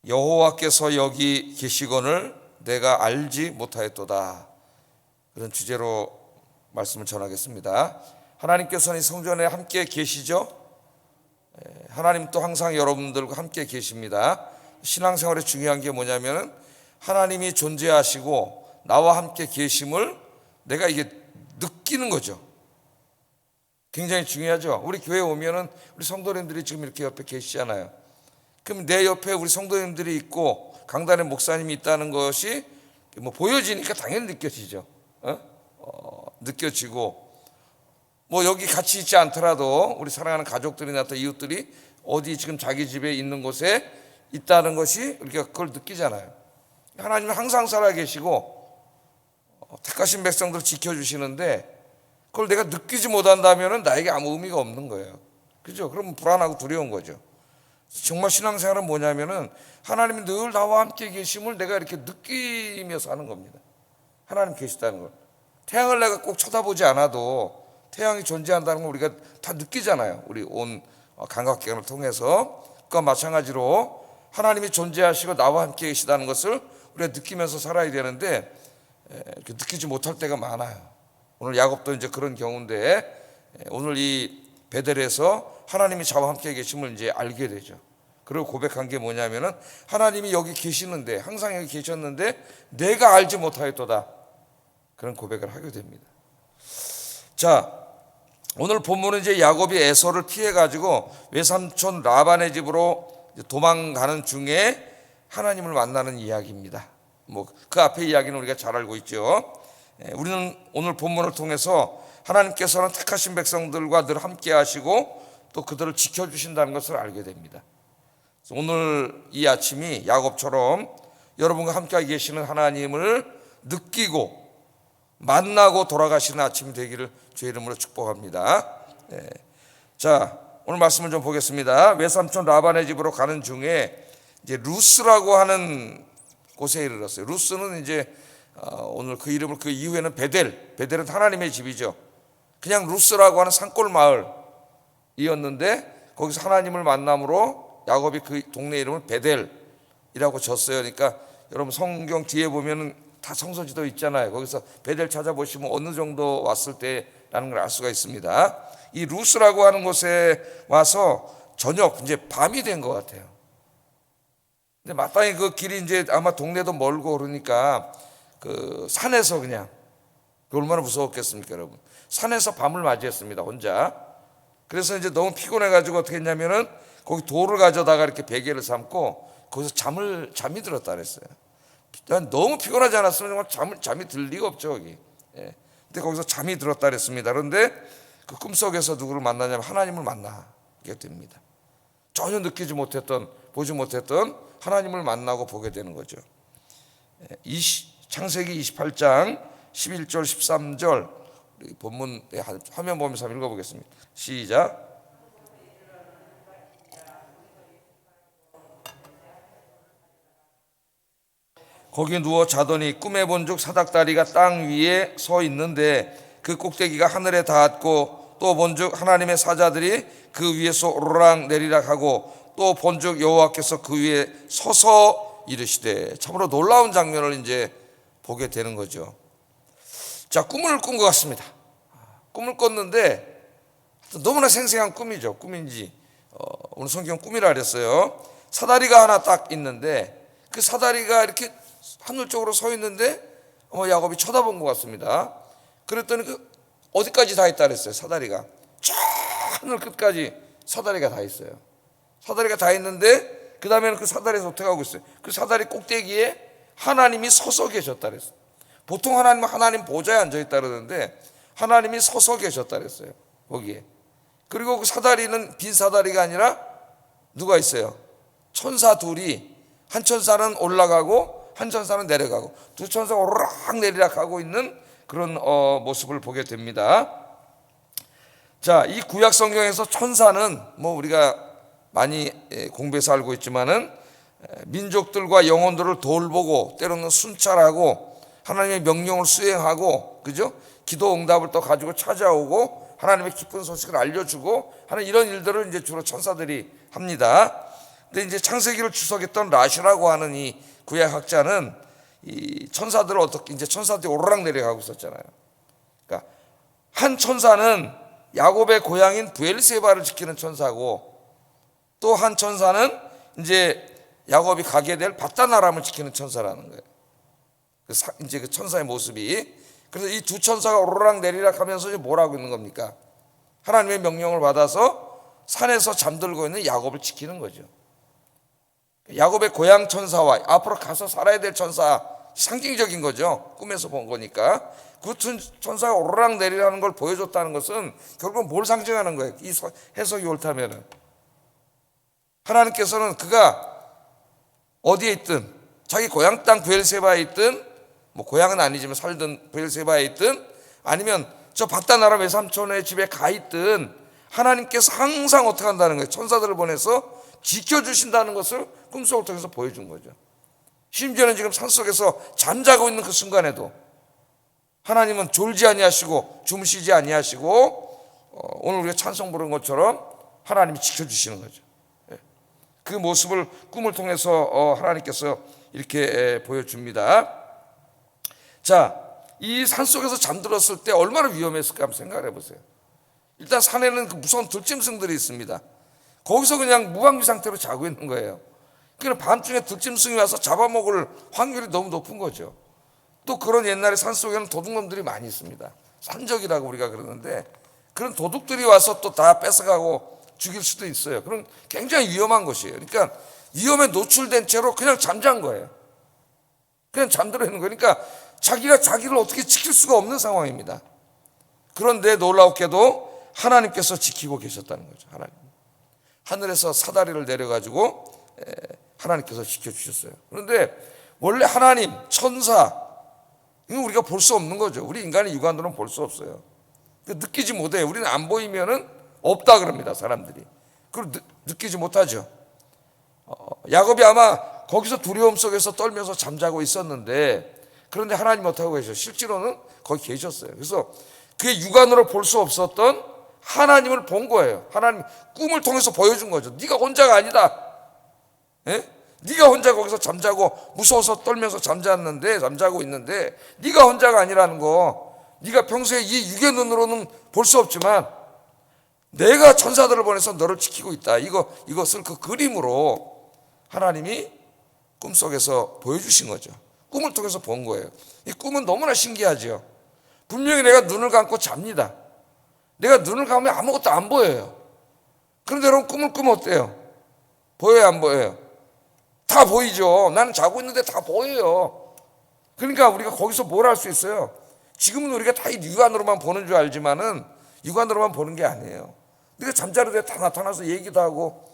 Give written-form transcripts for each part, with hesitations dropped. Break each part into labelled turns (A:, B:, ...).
A: 여호와께서 여기 계시거늘 내가 알지 못하였도다. 그런 주제로 말씀을 전하겠습니다. 하나님께서는 성전에 함께 계시죠? 하나님 또 항상 여러분들과 함께 계십니다. 신앙생활에 중요한 게 뭐냐면 하나님이 존재하시고 나와 함께 계심을 내가 이게 느끼는 거죠. 굉장히 중요하죠. 우리 교회 오면은 우리 성도님들이 지금 이렇게 옆에 계시잖아요. 그럼 내 옆에 우리 성도님들이 있고 강단에 목사님이 있다는 것이 뭐 보여지니까 당연히 느껴지죠. 느껴지고 뭐 여기 같이 있지 않더라도 우리 사랑하는 가족들이나 또 이웃들이 어디 지금 자기 집에 있는 곳에 있다는 것이 우리가 그걸 느끼잖아요. 하나님은 항상 살아계시고 택하신 백성들을 지켜주시는데 그걸 내가 느끼지 못한다면 나에게 아무 의미가 없는 거예요. 그죠? 그러면 불안하고 두려운 거죠. 정말 신앙생활은 뭐냐면은 하나님이 늘 나와 함께 계심을 내가 이렇게 느끼며 사는 겁니다. 하나님 계시다는 걸. 태양을 내가 꼭 쳐다보지 않아도 태양이 존재한다는 걸 우리가 다 느끼잖아요. 우리 온 감각기관을 통해서. 그와 마찬가지로 하나님이 존재하시고 나와 함께 계시다는 것을 우리가 느끼면서 살아야 되는데 이렇게 느끼지 못할 때가 많아요. 오늘 야곱도 이제 그런 경우인데 오늘 이 베델에서 하나님이 저와 함께 계심을 이제 알게 되죠. 그리고 고백한 게 뭐냐면은 하나님이 여기 계시는데 항상 여기 계셨는데 내가 알지 못하였도다. 그런 고백을 하게 됩니다. 자, 오늘 본문은 이제 야곱이 에서를 피해 가지고 외삼촌 라반의 집으로 도망가는 중에 하나님을 만나는 이야기입니다. 뭐 그 앞에 이야기는 우리가 잘 알고 있죠. 우리는 오늘 본문을 통해서 하나님께서는 택하신 백성들과 늘 함께 하시고 또 그들을 지켜주신다는 것을 알게 됩니다. 오늘 이 아침이 야곱처럼 여러분과 함께 계시는 하나님을 느끼고 만나고 돌아가시는 아침이 되기를 주의 이름으로 축복합니다. 자, 오늘 말씀을 좀 보겠습니다. 외삼촌 라반의 집으로 가는 중에 이제 루스라고 하는 곳에 이르렀어요. 루스는 이제 오늘 그 이름을 그 이후에는 베델은 하나님의 집이죠. 그냥 루스라고 하는 산골 마을이었는데 거기서 하나님을 만남으로 야곱이 그 동네 이름을 베델이라고 졌어요. 그러니까 여러분 성경 뒤에 보면은 다 성소지도 있잖아요. 거기서 베델 찾아보시면 어느 정도 왔을 때라는 걸 알 수가 있습니다. 이 루스라고 하는 곳에 와서 저녁 이제 밤이 된 것 같아요. 근데 마땅히 그 길이 이제 아마 동네도 멀고 그러니까 그 산에서 그냥 얼마나 무서웠겠습니까, 여러분? 산에서 밤을 맞이했습니다, 혼자. 그래서 이제 너무 피곤해가지고 어떻게 했냐면은 거기 돌을 가져다가 이렇게 베개를 삼고 거기서 잠이 들었다 그랬어요. 너무 피곤하지 않았으면 정말 잠이 들 리가 없죠, 거기. 근데 거기서 잠이 들었다 그랬습니다. 그런데 그 꿈속에서 누구를 만나냐면 하나님을 만나게 됩니다. 전혀 느끼지 못했던, 보지 못했던 하나님을 만나고 보게 되는 거죠. 창세기 28장 11절 13절 본문 화면 보면서 한번 읽어보겠습니다. 시작. 거기 누워 자더니 꿈에 본즉 사닥다리가 땅 위에 서 있는데 그 꼭대기가 하늘에 닿았고 또 본즉 하나님의 사자들이 그 위에서 오르락 내리락 하고 또 본즉 여호와께서 그 위에 서서 이르시되. 참으로 놀라운 장면을 이제 보게 되는 거죠. 자, 꿈을 꾼 것 같습니다. 꿈을 꿨는데 너무나 생생한 꿈이죠. 꿈인지 오늘 성경 꿈이라 그랬어요. 사다리가 하나 딱 있는데 그 사다리가 이렇게 하늘 쪽으로 서 있는데 야곱이 쳐다본 것 같습니다. 그랬더니 그 어디까지 다 있다 그랬어요. 사다리가 저 하늘 끝까지 사다리가 다 있어요. 사다리가 다 있는데 그 다음에는 그 사다리에서 어떻게 하고 있어요? 그 사다리 꼭대기에 하나님이 서서 계셨다 그랬어요. 보통 하나님은 하나님 보좌에 앉아있다 그러는데 하나님이 서서 계셨다 그랬어요. 거기에. 그리고 그 사다리는 빈 사다리가 아니라 누가 있어요? 천사 둘이, 한 천사는 올라가고 한 천사는 내려가고 두 천사가 오르락 내리락 하고 있는 그런 모습을 보게 됩니다. 자, 이 구약 성경에서 천사는 뭐 우리가 많이 공부해서 알고 있지만은 민족들과 영혼들을 돌보고 때로는 순찰하고 하나님의 명령을 수행하고, 그죠? 기도 응답을 또 가지고 찾아오고 하나님의 기쁜 소식을 알려주고 하는 이런 일들을 이제 주로 천사들이 합니다. 근데 이제 창세기를 주석했던 라시라고 하는 이 구약학자는 이 천사들을 어떻게 이제 천사들이 오르락 내려가고 있었잖아요. 그러니까 한 천사는 야곱의 고향인 브엘세바를 지키는 천사고, 또 한 천사는 이제 야곱이 가게 될 바다나람을 지키는 천사라는 거예요. 이제 그 천사의 모습이. 그래서 이 두 천사가 오르락 내리락 하면서 이제 뭘 하고 있는 겁니까? 하나님의 명령을 받아서 산에서 잠들고 있는 야곱을 지키는 거죠. 야곱의 고향 천사와 앞으로 가서 살아야 될 천사, 상징적인 거죠. 꿈에서 본 거니까. 그 천사가 오르락 내리라는 걸 보여줬다는 것은 결국은 뭘 상징하는 거예요? 이 해석이 옳다면은 하나님께서는 그가 어디에 있든, 자기 고향 땅 브엘세바에 있든, 뭐 고향은 아니지만 살던 브엘세바에 있든, 아니면 저 바다나람 외삼촌의 집에 가 있든, 하나님께서 항상 어떻게 한다는 거예요? 천사들을 보내서 지켜주신다는 것을 꿈속을 통해서 보여준 거죠. 심지어는 지금 산속에서 잠자고 있는 그 순간에도 하나님은 졸지 아니하시고 주무시지 아니하시고, 오늘 우리가 찬송 부른 것처럼 하나님이 지켜주시는 거죠. 그 모습을 꿈을 통해서 하나님께서 이렇게 보여줍니다. 자, 이 산속에서 잠들었을 때 얼마나 위험했을까 한번 생각해 보세요. 일단 산에는 그 무서운 들짐승들이 있습니다. 거기서 그냥 무방비 상태로 자고 있는 거예요. 그러니까 밤중에 들짐승이 와서 잡아먹을 확률이 너무 높은 거죠. 또 그런 옛날에 산속에는 도둑놈들이 많이 있습니다. 산적이라고 우리가 그러는데, 그런 도둑들이 와서 또 다 뺏어가고 죽일 수도 있어요. 그럼 굉장히 위험한 것이에요. 그러니까 위험에 노출된 채로 그냥 잠잔 거예요. 그냥 잠들어 있는 거니까 자기가 자기를 어떻게 지킬 수가 없는 상황입니다. 그런데 놀랍게도 하나님께서 지키고 계셨다는 거죠. 하나님. 하늘에서 사다리를 내려가지고 하나님께서 지켜주셨어요. 그런데 원래 하나님, 천사, 이거 우리가 볼 수 없는 거죠. 우리 인간의 육안으로는 볼 수 없어요. 느끼지 못해요. 우리는 안 보이면은 없다 그럽니다, 사람들이. 그걸 느끼지 못하죠. 야곱이 아마 거기서 두려움 속에서 떨면서 잠자고 있었는데, 그런데 하나님 어떻게 계셔? 실제로는 거기 계셨어요. 그래서 그의 육안으로 볼 수 없었던 하나님을 본 거예요. 하나님 꿈을 통해서 보여준 거죠. 네가 혼자가 아니다. 예? 네가 혼자 거기서 잠자고 무서워서 떨면서 잠자고 있는데 네가 혼자가 아니라는 거. 네가 평소에 이 육의 눈으로는 볼 수 없지만 내가 천사들을 보내서 너를 지키고 있다. 이것을 그 그림으로 하나님이 꿈속에서 보여주신 거죠. 꿈을 통해서 본 거예요. 이 꿈은 너무나 신기하죠. 분명히 내가 눈을 감고 잡니다. 내가 눈을 감으면 아무것도 안 보여요. 그런데 여러분, 꿈을 꾸면 어때요? 보여요, 안 보여요? 다 보이죠. 나는 자고 있는데 다 보여요. 그러니까 우리가 거기서 뭘 할 수 있어요? 지금은 우리가 다 육안으로만 보는 줄 알지만은 육안으로만 보는 게 아니에요. 네가 잠자리에 다 나타나서 얘기도 하고,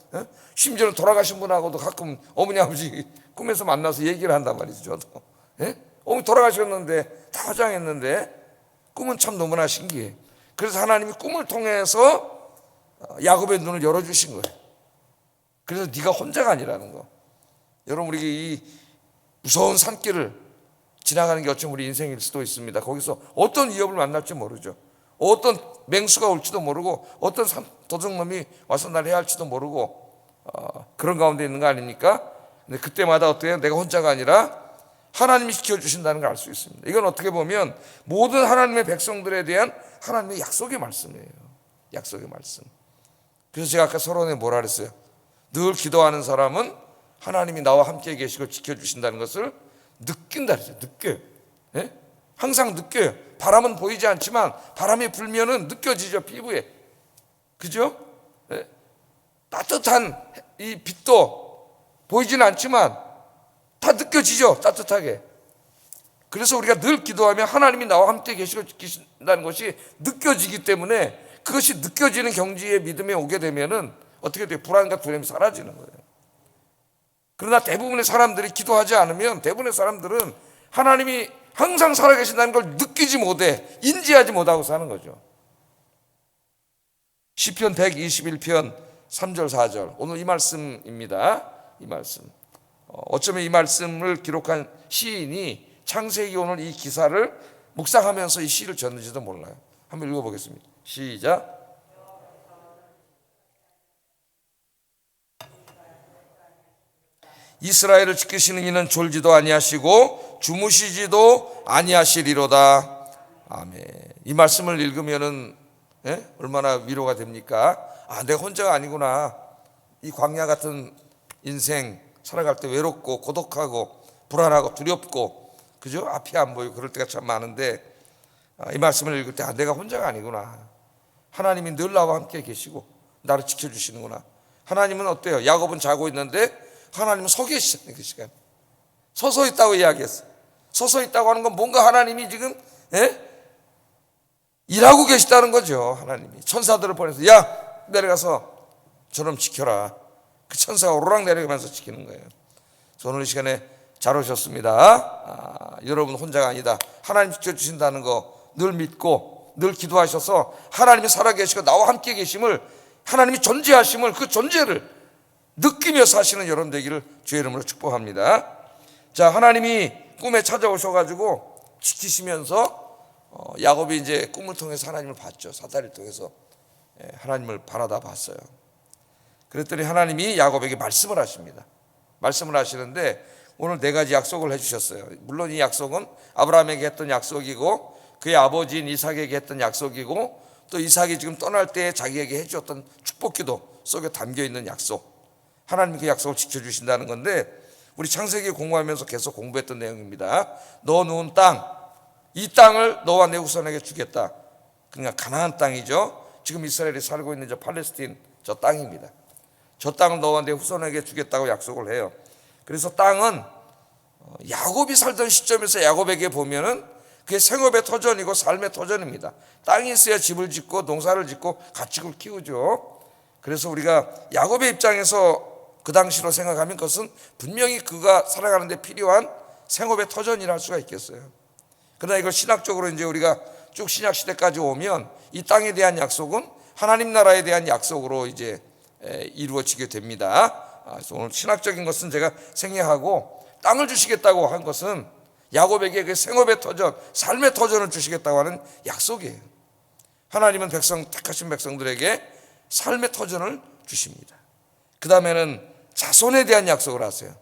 A: 심지어는 돌아가신 분하고도 가끔 어머니 아버지 꿈에서 만나서 얘기를 한단 말이죠. 저도. 어머니 돌아가셨는데 다 화장했는데 꿈은 참 너무나 신기해. 그래서 하나님이 꿈을 통해서 야곱의 눈을 열어주신 거예요. 그래서 네가 혼자가 아니라는 거. 여러분, 우리 이 무서운 산길을 지나가는 게 어쩌면 우리 인생일 수도 있습니다. 거기서 어떤 위협을 만날지 모르죠. 어떤 맹수가 올지도 모르고 어떤 도둑놈이 와서 날 해할지도 모르고 그런 가운데 있는 거 아닙니까? 근데 그때마다 어때요? 내가 혼자가 아니라 하나님이 지켜주신다는 걸 알 수 있습니다. 이건 어떻게 보면 모든 하나님의 백성들에 대한 하나님의 약속의 말씀이에요. 약속의 말씀. 그래서 제가 아까 서론에 뭐라 그랬어요? 늘 기도하는 사람은 하나님이 나와 함께 계시고 지켜주신다는 것을 느낀다 그랬어요. 느껴요. 예? 항상 느껴요. 바람은 보이지 않지만 바람이 불면은 느껴지죠, 피부에. 그죠? 예? 따뜻한 이 빛도 보이지는 않지만 다 느껴지죠, 따뜻하게. 그래서 우리가 늘 기도하면 하나님이 나와 함께 계시고 지키신다는 것이 느껴지기 때문에, 그것이 느껴지는 경지의 믿음에 오게 되면은 어떻게 돼요? 불안과 두려움이 사라지는 거예요. 그러나 대부분의 사람들이 기도하지 않으면, 대부분의 사람들은 하나님이 항상 살아계신다는 걸 느끼지 못해, 인지하지 못하고 사는 거죠. 시편 121편 3절 4절, 오늘 이 말씀입니다. 이 말씀. 어쩌면 이 말씀을 기록한 시인이 창세기 오늘 이 기사를 묵상하면서 이 시를 졌는지도 몰라요. 한번 읽어보겠습니다. 시작. 이스라엘을 지키시는 이는 졸지도 아니하시고 주무시지도 아니하시리로다. 아멘. 이 말씀을 읽으면은 얼마나 위로가 됩니까? 내가 혼자가 아니구나. 이 광야 같은 인생 살아갈 때 외롭고 고독하고 불안하고 두렵고, 그죠? 앞이 안 보이고 그럴 때가 참 많은데, 이 말씀을 읽을 때 내가 혼자가 아니구나. 하나님이 늘 나와 함께 계시고 나를 지켜주시는구나. 하나님은 어때요? 야곱은 자고 있는데 하나님은 서 계시잖아요. 그 시간 서서 있다고 이야기했어요. 서서 있다고 하는 건 뭔가 하나님이 지금 일하고 계시다는 거죠. 하나님이 천사들을 보내서 야 내려가서 저놈 지켜라. 그 천사가 오르락 내려가면서 지키는 거예요. 그래서 오늘 이 시간에 잘 오셨습니다. 여러분 혼자가 아니다. 하나님 지켜주신다는 거 늘 믿고 늘 기도하셔서 하나님이 살아계시고 나와 함께 계심을, 하나님이 존재하심을, 그 존재를 느끼며 사시는 여러분 되기를 주의 이름으로 축복합니다. 자, 하나님이 꿈에 찾아오셔가지고 지키시면서 야곱이 이제 꿈을 통해서 하나님을 봤죠. 사다리를 통해서 하나님을 바라다 봤어요. 그랬더니 하나님이 야곱에게 말씀을 하십니다. 말씀을 하시는데 오늘 4가지 약속을 해주셨어요. 물론 이 약속은 아브라함에게 했던 약속이고 그의 아버지인 이삭에게 했던 약속이고 또 이삭이 지금 떠날 때 자기에게 해주었던 축복기도 속에 담겨있는 약속. 하나님이 그 약속을 지켜주신다는 건데, 우리 창세기 공부하면서 계속 공부했던 내용입니다. 너 누운 땅, 이 땅을 너와 내 후손에게 주겠다. 그러니까 가나안 땅이죠. 지금 이스라엘이 살고 있는 저 팔레스틴 저 땅입니다. 저 땅을 너와 내 후손에게 주겠다고 약속을 해요. 그래서 땅은 야곱이 살던 시점에서 야곱에게 보면은 그게 생업의 터전이고 삶의 터전입니다. 땅이 있어야 집을 짓고 농사를 짓고 가축을 키우죠. 그래서 우리가 야곱의 입장에서 그 당시로 생각하면 그것은 분명히 그가 살아가는 데 필요한 생업의 터전이라 할 수가 있겠어요. 그러나 이걸 신학적으로 이제 우리가 쭉 신약 시대까지 오면 이 땅에 대한 약속은 하나님 나라에 대한 약속으로 이제 이루어지게 됩니다. 그래서 오늘 신학적인 것은 제가 생략하고 땅을 주시겠다고 한 것은 야곱에게 그 생업의 터전, 삶의 터전을 주시겠다고 하는 약속이에요. 하나님은 택하신 백성들에게 삶의 터전을 주십니다. 그 다음에는 자손에 대한 약속을 하세요.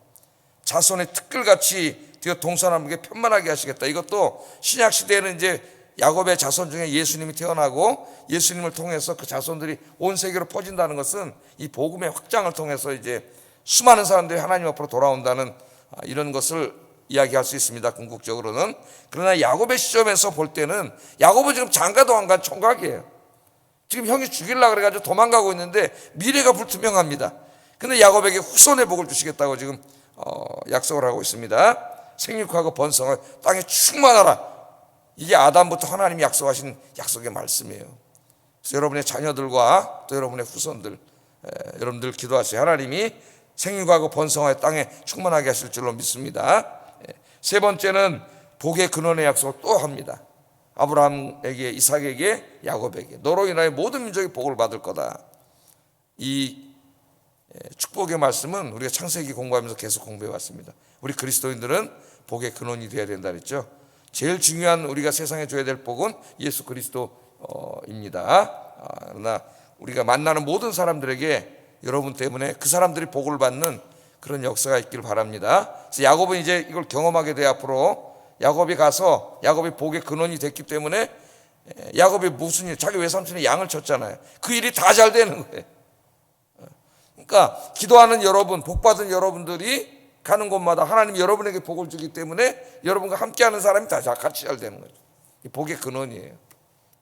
A: 자손의 특글같이 동서남북에 편만하게 하시겠다. 이것도 신약 시대에는 이제 야곱의 자손 중에 예수님이 태어나고 예수님을 통해서 그 자손들이 온 세계로 퍼진다는 것은 이 복음의 확장을 통해서 이제 수많은 사람들이 하나님 앞으로 돌아온다는 이런 것을 이야기할 수 있습니다. 궁극적으로는. 그러나 야곱의 시점에서 볼 때는 야곱은 지금 장가도 안 간 총각이에요. 지금 형이 죽이려고 그래가지고 도망가고 있는데 미래가 불투명합니다. 근데 야곱에게 후손의 복을 주시겠다고 지금 약속을 하고 있습니다. 생육하고 번성하고 땅에 충만하라. 이게 아담부터 하나님이 약속하신 약속의 말씀이에요. 그래서 여러분의 자녀들과 또 여러분의 후손들, 여러분들 기도하세요. 하나님이 생육하고 번성하여 땅에 충만하게 하실 줄로 믿습니다. 세 번째는 복의 근원의 약속을 또 합니다. 아브라함에게, 이삭에게, 야곱에게 너로 인하여 모든 민족이 복을 받을 거다. 이 축복의 말씀은 우리가 창세기 공부하면서 계속 공부해 왔습니다. 우리 그리스도인들은 복의 근원이 되어야 된다 그랬죠. 제일 중요한 우리가 세상에 줘야 될 복은 예수 그리스도입니다. 그러나 우리가 만나는 모든 사람들에게 여러분 때문에 그 사람들이 복을 받는 그런 역사가 있길 바랍니다. 그래서 야곱은 이제 이걸 경험하게 돼 앞으로 야곱이 가서 야곱이 복의 근원이 됐기 때문에 야곱이 무슨 일, 자기 외삼촌이 양을 쳤잖아요. 그 일이 다 잘 되는 거예요. 그러니까 기도하는 여러분, 복 받은 여러분들이 가는 곳마다 하나님이 여러분에게 복을 주기 때문에 여러분과 함께하는 사람이 다 같이 잘 되는 거죠. 이 복의 근원이에요.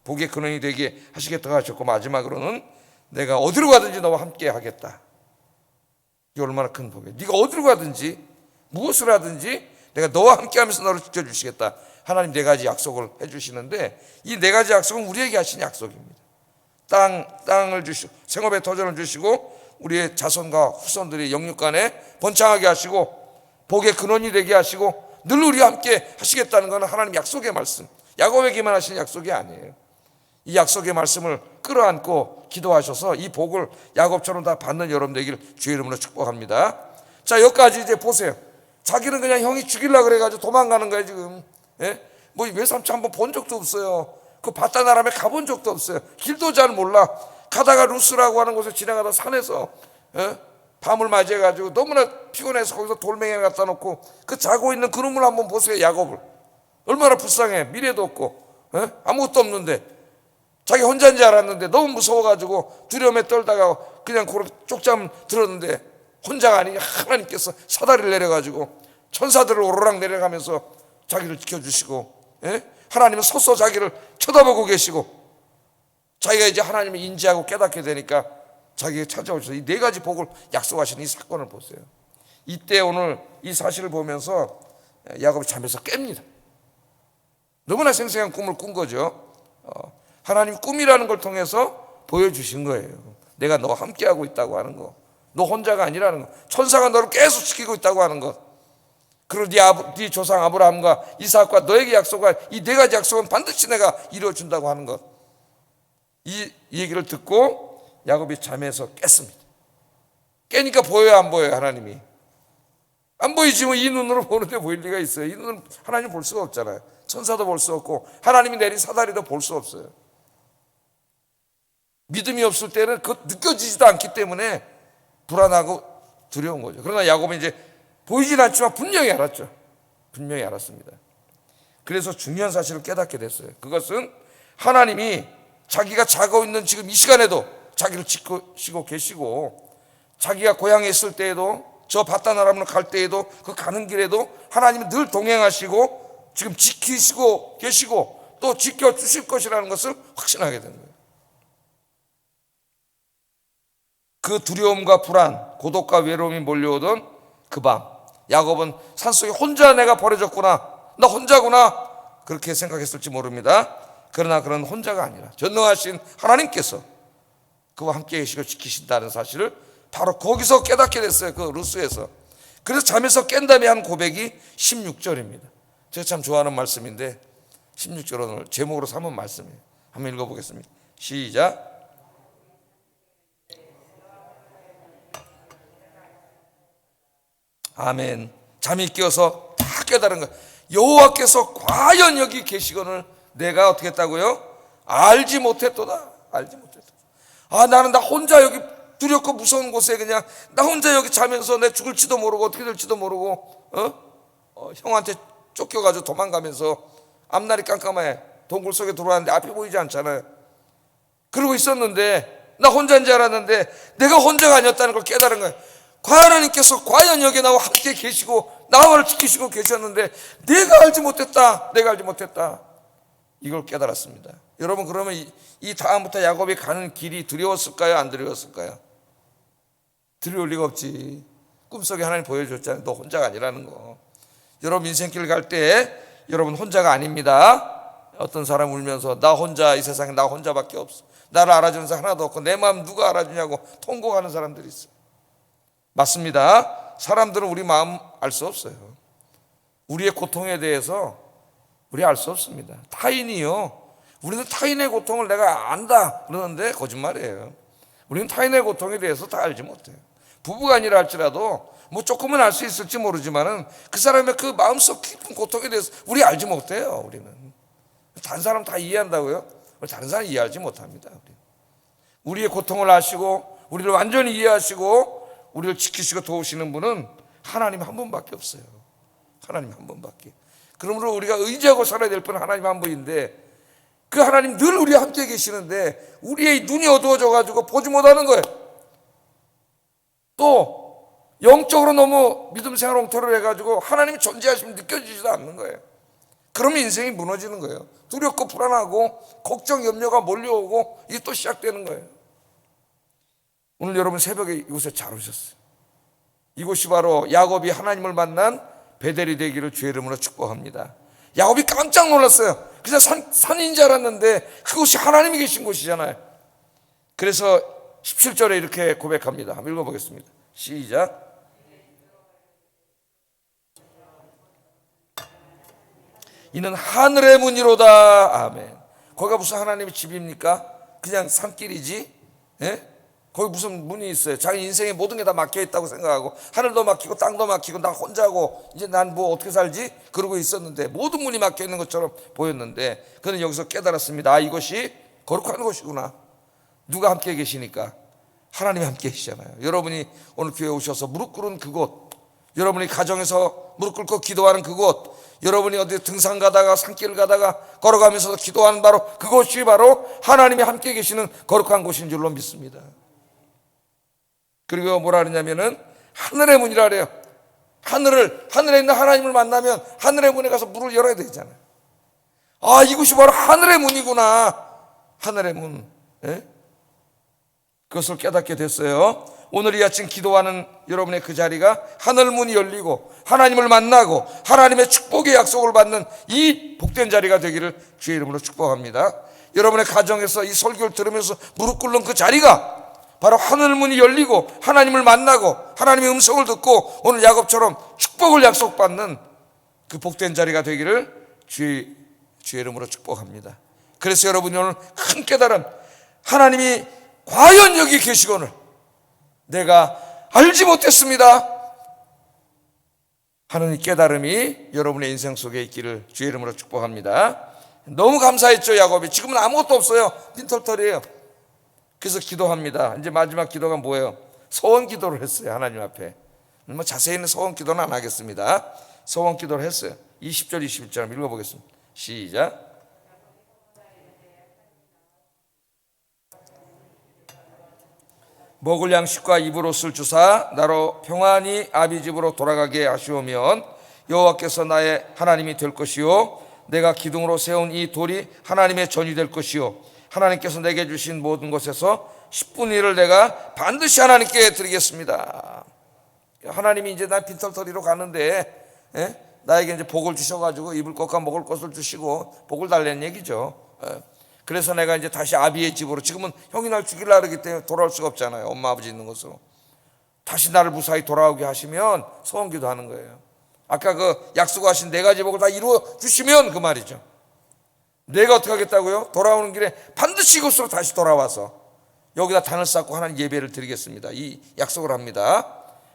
A: 복의 근원이 되게 하시겠다고 하셨고, 마지막으로는 내가 어디로 가든지 너와 함께 하겠다. 이게 얼마나 큰 복이에요. 네가 어디로 가든지 무엇을 하든지 내가 너와 함께하면서 너를 지켜주시겠다. 하나님 4가지 약속을 해주시는데 이 4가지 약속은 우리에게 하신 약속입니다. 땅을 주시고 생업의 터전을 주시고 우리의 자손과 후손들이 영육간에 번창하게 하시고 복의 근원이 되게 하시고 늘 우리와 함께 하시겠다는 것은 하나님 약속의 말씀, 야곱에게만 하신 약속이 아니에요. 이 약속의 말씀을 끌어안고 기도하셔서 이 복을 야곱처럼 다 받는 여러분 되기를 주의 이름으로 축복합니다. 자, 여기까지 이제 보세요. 자기는 그냥 형이 죽이려고 그래가지고 도망가는 거예요 지금. 뭐 외삼촌 한번 본 적도 없어요. 그 바다 나람에 가본 적도 없어요. 길도 잘 몰라. 가다가 루스라고 하는 곳에 지나가다 산에서 밤을 맞이해가지고 너무나 피곤해서 거기서 돌멩이를 갖다 놓고 그 자고 있는 그놈을 한번 보세요. 야곱을 얼마나 불쌍해. 미래도 없고 아무것도 없는데 자기 혼자인 줄 알았는데 너무 무서워가지고 두려움에 떨다가 그냥 고로 쪽잠 들었는데 혼자가 아니냐. 하나님께서 사다리를 내려가지고 천사들을 오르락 내려가면서 자기를 지켜주시고 하나님은 서서 자기를 쳐다보고 계시고 자기가 이제 하나님을 인지하고 깨닫게 되니까 자기가 찾아오셔서 이 네 가지 복을 약속하신 이 사건을 보세요. 이때 오늘 이 사실을 보면서 야곱이 잠에서 깹니다. 너무나 생생한 꿈을 꾼 거죠. 하나님 꿈이라는 걸 통해서 보여주신 거예요. 내가 너와 함께하고 있다고 하는 거. 너 혼자가 아니라는 거. 천사가 너를 계속 지키고 있다고 하는 것. 그리고 네 조상 아브라함과 이삭과 너에게 약속한 이 네 가지 약속은 반드시 내가 이루어준다고 하는 것. 이 얘기를 듣고 야곱이 잠에서 깼습니다. 깨니까 보여요, 안 보여요? 하나님이 안 보이지만 이 눈으로 보는데 보일 리가 있어요. 이 눈은 하나님 볼 수가 없잖아요. 천사도 볼 수 없고 하나님이 내린 사다리도 볼 수 없어요. 믿음이 없을 때는 그것 느껴지지도 않기 때문에 불안하고 두려운 거죠. 그러나 야곱은 이제 보이진 않지만 분명히 알았죠. 분명히 알았습니다. 그래서 중요한 사실을 깨닫게 됐어요. 그것은 하나님이 자기가 자고 있는 지금 이 시간에도 자기를 지키시고 계시고 자기가 고향에 있을 때에도 저 바다나람으로 갈 때에도 그 가는 길에도 하나님이 늘 동행하시고 지금 지키시고 계시고 또 지켜주실 것이라는 것을 확신하게 된 거예요. 그 두려움과 불안, 고독과 외로움이 몰려오던 그 밤 야곱은 산속에 혼자 내가 버려졌구나, 나 혼자구나 그렇게 생각했을지 모릅니다. 그러나 그런 혼자가 아니라 전능하신 하나님께서 그와 함께 계시고 지키신다는 사실을 바로 거기서 깨닫게 됐어요. 그 루스에서. 그래서 잠에서 깬 다음에 한 고백이 16절입니다. 제가 참 좋아하는 말씀인데 16절 오늘 제목으로 삼은 말씀이에요. 한번 읽어보겠습니다. 시작. 아멘. 잠이 깨어서 다 깨달은 거예요. 여호와께서 과연 여기 계시거늘 내가 어떻게 했다고요? 알지 못했도다. 알지 못했다. 나는 나 혼자 여기 두렵고 무서운 곳에 그냥 나 혼자 여기 자면서 내 죽을지도 모르고 어떻게 될지도 모르고 형한테 쫓겨가지고 도망가면서 앞날이 깜깜해. 동굴 속에 들어왔는데 앞이 보이지 않잖아요. 그러고 있었는데 나 혼자인 줄 알았는데 내가 혼자가 아니었다는 걸 깨달은 거예요. 하나님께서 과연 여기 나와 함께 계시고 나를 지키시고 계셨는데 내가 알지 못했다. 내가 알지 못했다. 이걸 깨달았습니다. 여러분 그러면 이 다음부터 야곱이 가는 길이 두려웠을까요? 안 두려웠을까요? 두려울 리가 없지. 꿈속에 하나님 보여줬잖아요. 너 혼자가 아니라는 거. 여러분 인생길 갈 때 여러분 혼자가 아닙니다. 어떤 사람 울면서 나 혼자 이 세상에 나 혼자밖에 없어. 나를 알아주는 사람 하나도 없고 내 마음 누가 알아주냐고 통곡하는 사람들이 있어요. 맞습니다. 사람들은 우리 마음 알 수 없어요. 우리의 고통에 대해서 우리 알 수 없습니다. 타인이요. 우리는 타인의 고통을 내가 안다 그러는데 거짓말이에요. 우리는 타인의 고통에 대해서 다 알지 못해요. 부부가 아니라 할지라도 뭐 조금은 알 수 있을지 모르지만은 그 사람의 그 마음속 깊은 고통에 대해서 우리 알지 못해요. 우리는 다른 사람 다 이해한다고요? 다른 사람 이해하지 못합니다. 우리의 고통을 아시고 우리를 완전히 이해하시고 우리를 지키시고 도우시는 분은 하나님 한 분밖에 없어요. 하나님 한 분밖에. 그러므로 우리가 의지하고 살아야 될 분은 하나님 한 분인데 그 하나님 늘 우리와 함께 계시는데 우리의 눈이 어두워져 가지고 보지 못하는 거예요. 또 영적으로 너무 믿음 생활 엉터리를 해가지고 하나님이 존재하시면 느껴지지도 않는 거예요. 그러면 인생이 무너지는 거예요. 두렵고 불안하고 걱정 염려가 몰려오고 이게 또 시작되는 거예요. 오늘 여러분 새벽에 이곳에 잘 오셨어요. 이곳이 바로 야곱이 하나님을 만난 베델이 되기를 주의 이름으로 축복합니다. 야곱이 깜짝 놀랐어요. 그냥 산인 줄 알았는데 그곳이 하나님이 계신 곳이잖아요. 그래서 17절에 이렇게 고백합니다. 한번 읽어보겠습니다. 시작. 이는 하늘의 문이로다. 아멘. 거기가 무슨 하나님의 집입니까? 그냥 산길이지. 예? 거기 무슨 문이 있어요? 자기 인생에 모든 게 다 막혀 있다고 생각하고 하늘도 막히고 땅도 막히고 나 혼자고 이제 난 뭐 어떻게 살지? 그러고 있었는데 모든 문이 막혀 있는 것처럼 보였는데 그는 여기서 깨달았습니다. 이것이 거룩한 곳이구나. 누가 함께 계시니까? 하나님이 함께 계시잖아요. 여러분이 오늘 교회에 오셔서 무릎 꿇은 그곳, 여러분이 가정에서 무릎 꿇고 기도하는 그곳, 여러분이 어디 등산 가다가 산길 가다가 걸어가면서 기도하는 바로 그곳이 바로 하나님이 함께 계시는 거룩한 곳인 줄로 믿습니다. 그리고 뭐라 그러냐면은 하늘의 문이라 그래요. 하늘에 있는 하나님을 만나면 하늘의 문에 가서 문을 열어야 되잖아요. 아, 이곳이 바로 하늘의 문이구나. 하늘의 문. 예? 그것을 깨닫게 됐어요. 오늘 이 아침 기도하는 여러분의 그 자리가 하늘 문이 열리고 하나님을 만나고 하나님의 축복의 약속을 받는 이 복된 자리가 되기를 주의 이름으로 축복합니다. 여러분의 가정에서 이 설교를 들으면서 무릎 꿇는 그 자리가 바로 하늘 문이 열리고 하나님을 만나고 하나님의 음성을 듣고 오늘 야곱처럼 축복을 약속받는 그 복된 자리가 되기를 주의 이름으로 축복합니다. 그래서 여러분이 오늘 큰 깨달음, 하나님이 과연 여기 계시거늘 내가 알지 못했습니다 하는 이 깨달음이 여러분의 인생 속에 있기를 주의 이름으로 축복합니다. 너무 감사했죠. 야곱이 지금은 아무것도 없어요. 빈털털이에요. 그래서 기도합니다. 이제 마지막 기도가 뭐예요? 소원 기도를 했어요. 하나님 앞에. 뭐 자세히는 소원 기도는 안 하겠습니다. 소원 기도를 했어요. 20절 21절 한번 읽어보겠습니다. 시작. 먹을 양식과 입을 옷을 주사 나로 평안히 아비 집으로 돌아가게 하시오면 여호와께서 나의 하나님이 될 것이요 내가 기둥으로 세운 이 돌이 하나님의 전이 될 것이요 하나님께서 내게 주신 모든 것에서 10분의 1을 내가 반드시 하나님께 드리겠습니다. 하나님이 이제 나 빈털터리로 가는데 나에게 이제 복을 주셔가지고 입을 것과 먹을 것을 주시고 복을 달라는 얘기죠. 그래서 내가 이제 다시 아비의 집으로, 지금은 형이 날 죽이려고 그러기 때문에 돌아올 수가 없잖아요. 엄마 아버지 있는 곳으로. 다시 나를 무사히 돌아오게 하시면 소원 기도하는 거예요. 아까 그 약속하신 4가지 복을 다 이루어 주시면 그 말이죠. 내가 어떻게 하겠다고요? 돌아오는 길에 반드시 이곳으로 다시 돌아와서 여기다 단을 쌓고 하나님 예배를 드리겠습니다. 이 약속을 합니다.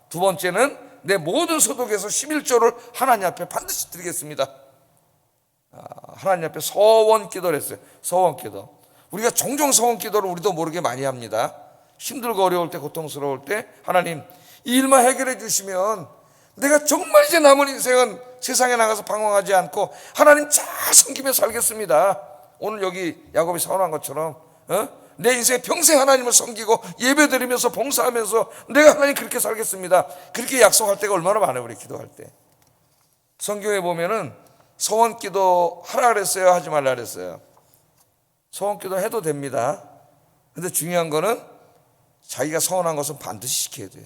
A: 두 번째는 내 모든 소득에서 11조를 하나님 앞에 반드시 드리겠습니다. 하나님 앞에 서원 기도를 했어요. 서원 기도. 우리가 종종 서원 기도를 우리도 모르게 많이 합니다. 힘들고 어려울 때, 고통스러울 때 하나님 이 일만 해결해 주시면 내가 정말 이제 남은 인생은 세상에 나가서 방황하지 않고 하나님 잘 섬기며 살겠습니다. 오늘 여기 야곱이 서원한 것처럼 내 인생 평생 하나님을 섬기고 예배드리면서 봉사하면서 내가 하나님 그렇게 살겠습니다. 그렇게 약속할 때가 얼마나 많아요. 우리 기도할 때. 성경에 보면은 소원 기도 하라 그랬어요? 하지 말라 그랬어요? 소원 기도 해도 됩니다. 근데 중요한 거는 자기가 소원한 것은 반드시 지켜야 돼요.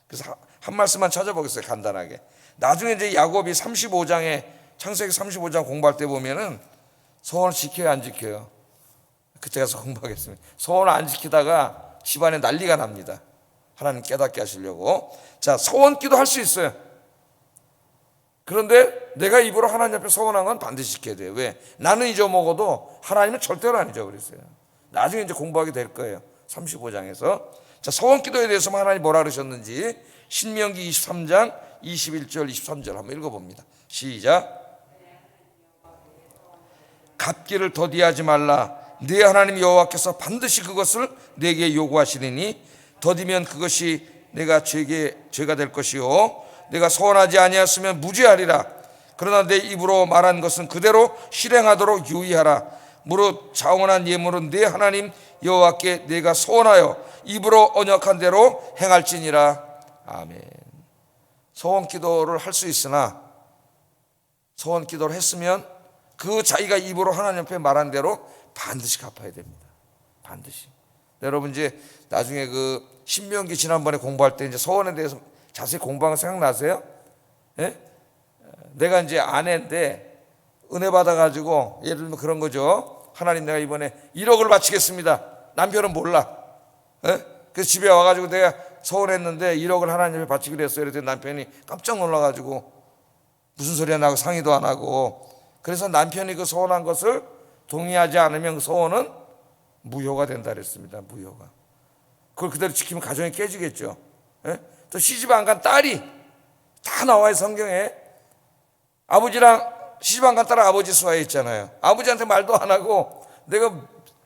A: 그래서 한 말씀만 찾아보겠어요. 간단하게. 나중에 이제 야곱이 35장에 창세기 35장 공부할 때 보면은 소원을 지켜요, 안 지켜요? 그때 가서 공부하겠습니다. 소원을 안 지키다가 집안에 난리가 납니다. 하나님 깨닫게 하시려고. 자, 소원 기도 할 수 있어요. 그런데 내가 입으로 하나님 앞에 소원한 건 반드시 지켜야 돼요. 왜? 나는 잊어먹어도 하나님은 절대로 안 잊어버렸어요. 나중에 이제 공부하게 될 거예요. 35장에서. 자, 소원 기도에 대해서만 하나님 뭐라 그러셨는지 신명기 23장 21절 23절 한번 읽어봅니다. 시작. 갚기를 더디하지 말라. 네 하나님 여호와께서 반드시 그것을 내게 요구하시리니 더디면 그것이 내가 죄가 될 것이요 내가 소원하지 아니하였으면 무죄하리라. 그러나 내 입으로 말한 것은 그대로 실행하도록 유의하라. 무릇 자원한 예물은 네 하나님 여호와께 내가 소원하여 입으로 언약한 대로 행할지니라. 아멘. 소원 기도를 할 수 있으나 소원 기도를 했으면 그 자기가 입으로 하나님 앞에 말한 대로 반드시 갚아야 됩니다. 반드시. 여러분 이제 나중에 그 신명기 지난번에 공부할 때 이제 소원에 대해서 자세히 공부한 거 생각나세요? 예? 내가 이제 아내인데 은혜 받아가지고 예를 들면 그런 거죠. 하나님 내가 이번에 1억을 바치겠습니다. 남편은 몰라. 예? 그래서 집에 와가지고 내가 소원했는데 1억을 하나님께 바치기로 했어요. 그랬더니 남편이 깜짝 놀라가지고 무슨 소리야 나고 상의도 안 하고. 그래서 남편이 그 소원한 것을 동의하지 않으면 그 소원은 무효가 된다 그랬습니다. 무효가. 그걸 그대로 지키면 가정이 깨지겠죠. 예? 또 시집 안 간 딸이 다 나와요. 성경에. 아버지랑 시집 안 간 딸은 아버지 수하에 있잖아요. 아버지한테 말도 안 하고 내가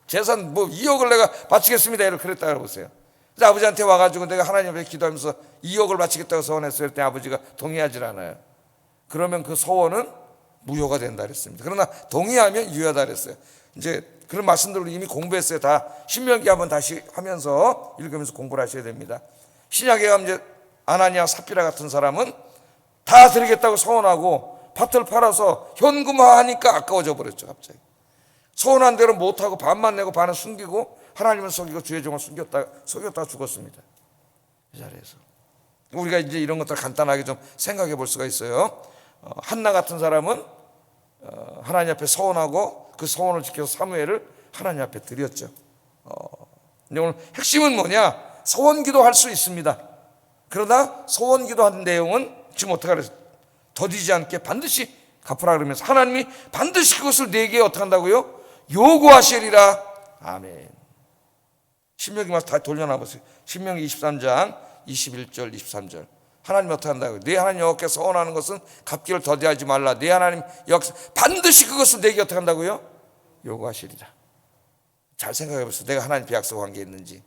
A: 재산 뭐 2억을 내가 바치겠습니다 이렇게 그랬다 보세요. 근데 아버지한테 와가지고 내가 하나님 앞에 기도하면서 2억을 바치겠다고 서원했어요. 그때 아버지가 동의하지 않아요. 그러면 그 서원은 무효가 된다 그랬습니다. 그러나 동의하면 유효하다 그랬어요. 이제 그런 말씀들을 이미 공부했어요. 다 신명기 한번 다시 하면서 읽으면서 공부를 하셔야 됩니다. 신약에 가면 이제 아나니아 삽비라 같은 사람은 다 드리겠다고 서원하고 밭을 팔아서 현금화하니까 아까워져 버렸죠. 갑자기 서원한 대로 못하고 반만 내고 반은 숨기고 하나님을 속이고 주의 종을 속였다가 죽었습니다. 이 자리에서 우리가 이제 이런 것들 간단하게 좀 생각해 볼 수가 있어요. 한나 같은 사람은 하나님 앞에 서원하고 그 서원을 지켜서 사무엘을 하나님 앞에 드렸죠. 오늘 핵심은 뭐냐? 서원기도 할 수 있습니다. 그러나 서원기도 한 내용은 지금 어떻게 하래요? 더디지 않게 반드시 갚으라 그러면서 하나님이 반드시 그것을 내게 어떻게 한다고요? 요구하시리라. 아멘. 신명기 말씀 다 돌려놔 보세요. 신명기 23장 21절 23절. 하나님 어떻게 한다고요? 네 하나님 여호와께서 서원하는 것은 갚기를 더디하지 말라. 네 하나님 여호와께서 반드시 그것을 내게 어떻게 한다고요? 요구하시리라. 잘 생각해 보세요. 내가 하나님 앞에 약속한 게 있는지.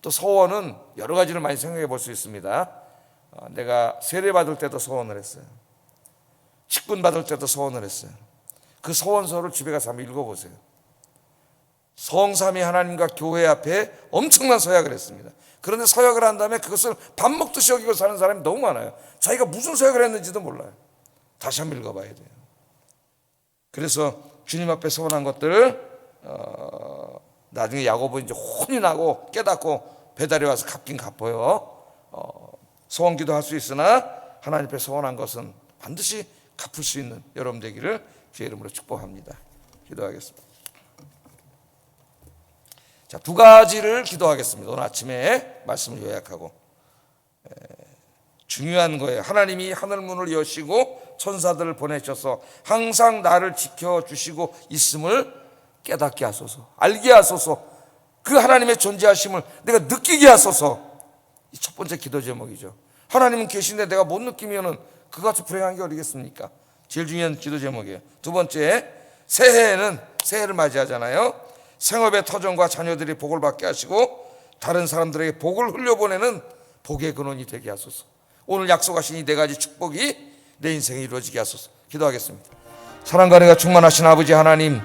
A: 또 서원은 여러 가지를 많이 생각해 볼 수 있습니다. 내가 세례 받을 때도 서원을 했어요. 직분 받을 때도 서원을 했어요. 그 서원서를 집에 가서 한번 읽어보세요. 성삼위 하나님과 교회 앞에 엄청난 서약을 했습니다. 그런데 서약을 한 다음에 그것을 밥 먹듯이 여기고 사는 사람이 너무 많아요. 자기가 무슨 서약을 했는지도 몰라요. 다시 한번 읽어봐야 돼요. 그래서 주님 앞에 서원한 것들 나중에 야고보 이제 혼이 나고 깨닫고 배달에 와서 갚긴 갚아요. 서원기도 할 수 있으나 하나님 앞에 서원한 것은 반드시 갚을 수 있는 여러분 되기를 주의 이름으로 축복합니다. 기도하겠습니다. 자, 두 가지를 기도하겠습니다. 오늘 아침에 말씀을 요약하고 중요한 거예요. 하나님이 하늘문을 여시고 천사들을 보내셔서 항상 나를 지켜주시고 있음을 깨닫게 하소서, 알게 하소서, 그 하나님의 존재하심을 내가 느끼게 하소서. 이 첫 번째 기도 제목이죠. 하나님은 계신데 내가 못 느끼면은 그같이 불행한 게 어디겠습니까? 제일 중요한 기도 제목이에요. 두 번째, 새해에는 새해를 맞이하잖아요. 생업의 터전과 자녀들이 복을 받게 하시고 다른 사람들에게 복을 흘려보내는 복의 근원이 되게 하소서. 오늘 약속하신 이 네 가지 축복이 내 인생에 이루어지게 하소서. 기도하겠습니다. 사랑과 은혜가 충만하신 아버지 하나님,